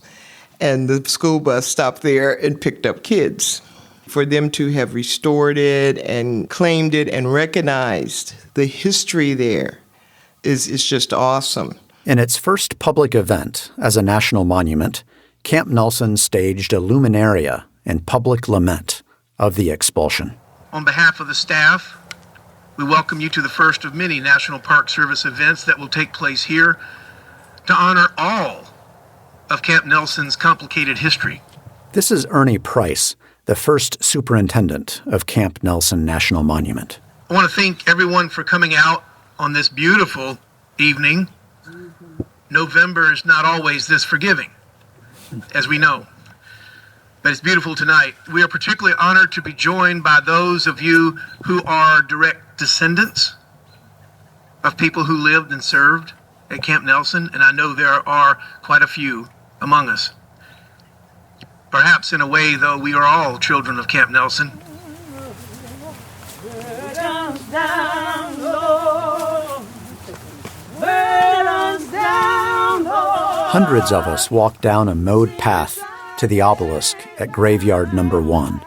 and the school bus stopped there and picked up kids. For them to have restored it and claimed it and recognized the history there is just awesome. In its first public event as a national monument, Camp Nelson staged a luminaria in public lament of the expulsion. On behalf of the staff, we welcome you to the first of many National Park Service events that will take place here to honor all of Camp Nelson's complicated history. This is Ernie Price, the first superintendent of Camp Nelson National Monument. I want to thank everyone for coming out on this beautiful evening. November is not always this forgiving, as we know. But it's beautiful tonight. We are particularly honored to be joined by those of you who are direct descendants of people who lived and served at Camp Nelson, and I know there are quite a few among us. Perhaps in a way, though, we are all children of Camp Nelson. Hundreds of us walked down a mowed path to the obelisk at Graveyard Number 1.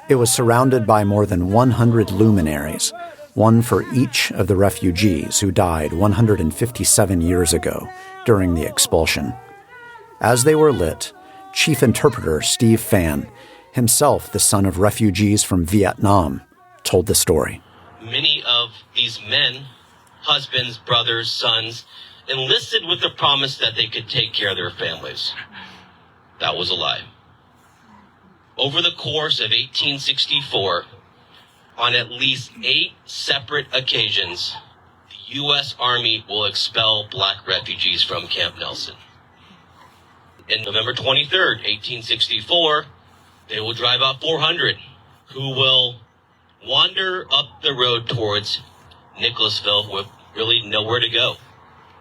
It was surrounded by more than 100 luminaries, one for each of the refugees who died 157 years ago during the expulsion. As they were lit, Chief Interpreter Steve Phan, himself the son of refugees from Vietnam, told the story. Many of these men, husbands, brothers, sons, enlisted with the promise that they could take care of their families. That was a lie. Over the course of 1864, On at least 8 separate occasions, the U.S. Army will expel black refugees from Camp Nelson. In November 23rd, 1864, they will drive out 400 who will wander up the road towards Nicholasville with really nowhere to go.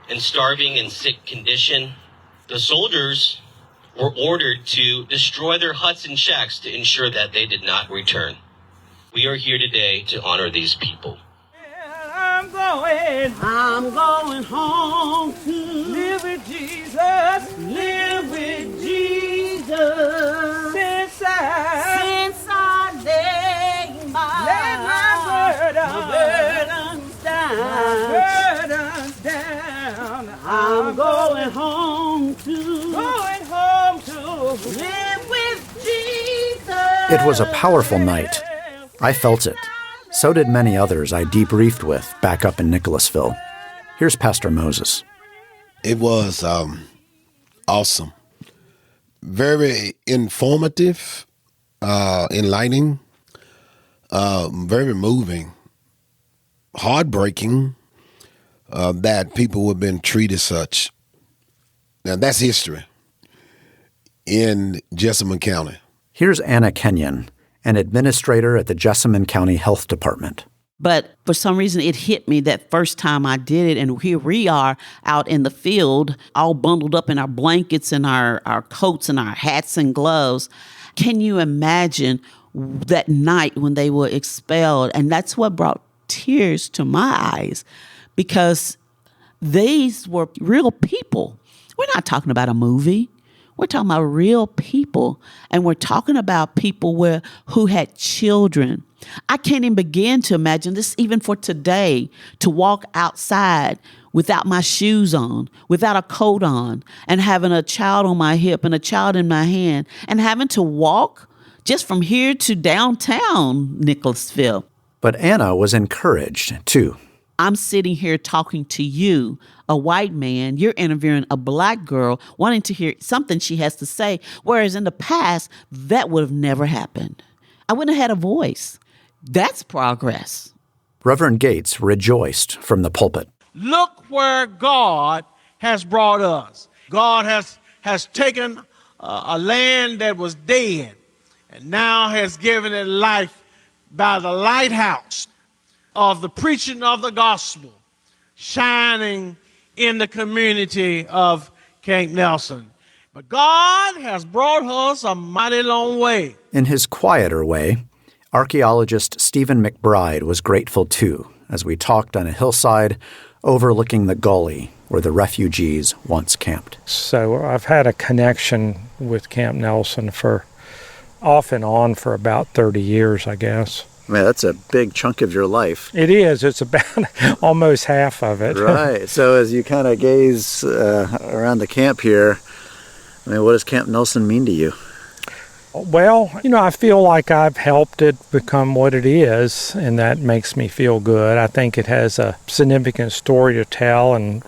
In starving and sick condition, the soldiers were ordered to destroy their huts and shacks to ensure that they did not return. We are here today to honor these people. I'm going home to live with Jesus, live with Jesus. Since I lay my burdens down, I'm going home to live with Jesus. It was a powerful night. I felt it. So did many others I debriefed with back up in Nicholasville. Here's Pastor Moses. It was awesome. Very informative, enlightening, very moving, heartbreaking that people have been treated such. Now, that's history in Jessamine County. Here's Anna Kenyon, an administrator at the Jessamine County Health Department. But for some reason, it hit me that first time I did it, and here we are out in the field, all bundled up in our blankets and our coats and our hats and gloves. Can you imagine that night when they were expelled? And that's what brought tears to my eyes, because these were real people. We're not talking about a movie. We're talking about real people, and we're talking about people who had children. I can't even begin to imagine this even for today, to walk outside without my shoes on, without a coat on, and having a child on my hip and a child in my hand, and having to walk just from here to downtown Nicholasville. But Anna was encouraged, too. I'm sitting here talking to you, a white man. You're interviewing a black girl, wanting to hear something she has to say, whereas in the past, that would have never happened. I wouldn't have had a voice. That's progress. Reverend Gates rejoiced from the pulpit. Look where God has brought us. God has taken a land that was dead and now has given it life by the lighthouse of the preaching of the gospel shining in the community of Camp Nelson. But God has brought us a mighty long way. In his quieter way, archaeologist Stephen McBride was grateful too, as we talked on a hillside overlooking the gully where the refugees once camped. So I've had a connection with Camp Nelson for off and on for about 30 years, I guess. Man, that's a big chunk of your life. It is. It's about almost half of it. Right. So as you kind of gaze around the camp here, I mean, what does Camp Nelson mean to you? Well, I feel like I've helped it become what it is, and that makes me feel good. I think it has a significant story to tell, and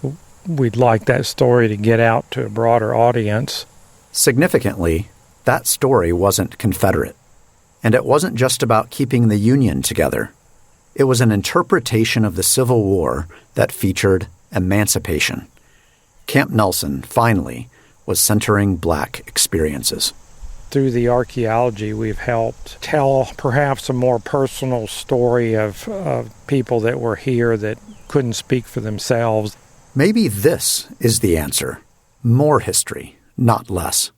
we'd like that story to get out to a broader audience. Significantly, that story wasn't Confederate. And it wasn't just about keeping the Union together. It was an interpretation of the Civil War that featured emancipation. Camp Nelson, finally, was centering black experiences. Through the archaeology, we've helped tell perhaps a more personal story of people that were here that couldn't speak for themselves. Maybe this is the answer. More history, not less.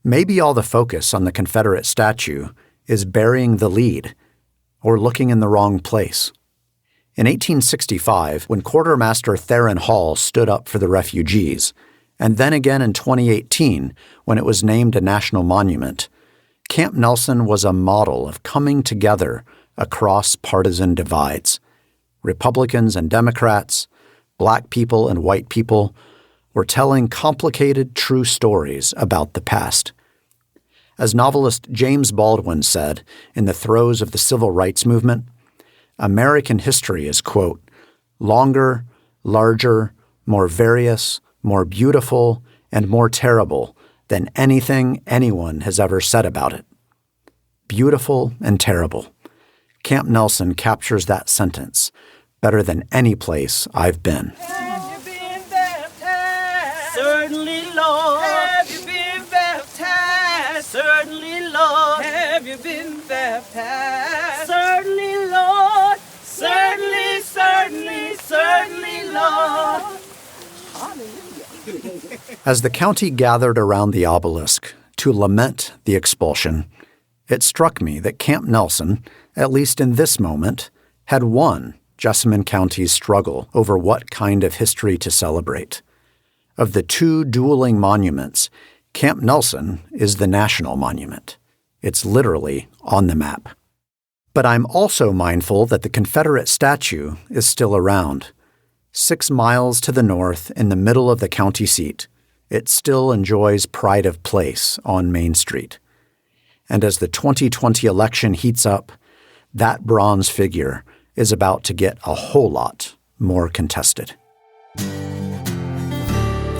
Maybe all the focus on the Confederate statue is burying the lead or looking in the wrong place. In 1865, when Quartermaster Theron Hall stood up for the refugees, and then again in 2018 when it was named a national monument, Camp Nelson was a model of coming together across partisan divides. Republicans and Democrats, black people and white people were telling complicated, true stories about the past. As novelist James Baldwin said in the throes of the civil rights movement, American history is, quote, longer, larger, more various, more beautiful, and more terrible than anything anyone has ever said about it. Beautiful and terrible. Camp Nelson captures that sentence better than any place I've been. Have you been baptized? Certainly, Lord. Have you been baptized? Certainly, Lord. Have you been baptized? Certainly, Lord. Certainly, certainly, certainly, Lord. As the county gathered around the obelisk to lament the expulsion, it struck me that Camp Nelson, at least in this moment, had won Jessamine County's struggle over what kind of history to celebrate. Of the two dueling monuments, Camp Nelson is the national monument. It's literally on the map. But I'm also mindful that the Confederate statue is still around. 6 miles to the north, in the middle of the county seat, it still enjoys pride of place on Main Street. And as the 2020 election heats up, that bronze figure is about to get a whole lot more contested.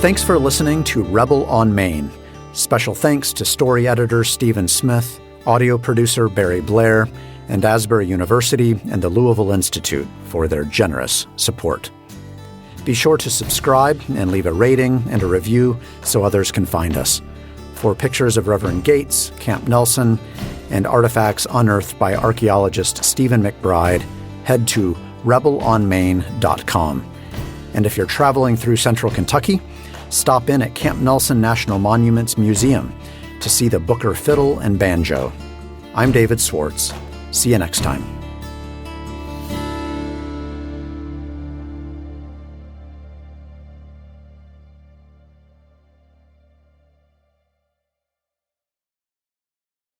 Thanks for listening to Rebel on Main. Special thanks to story editor Stephen Smith, audio producer Barry Blair, and Asbury University and the Louisville Institute for their generous support. Be sure to subscribe and leave a rating and a review so others can find us. For pictures of Reverend Gates, Camp Nelson, and artifacts unearthed by archaeologist Stephen McBride, head to rebelonmain.com. And if you're traveling through central Kentucky, stop in at Camp Nelson National Monuments Museum to see the Booker fiddle and banjo. I'm David Swartz. See you next time.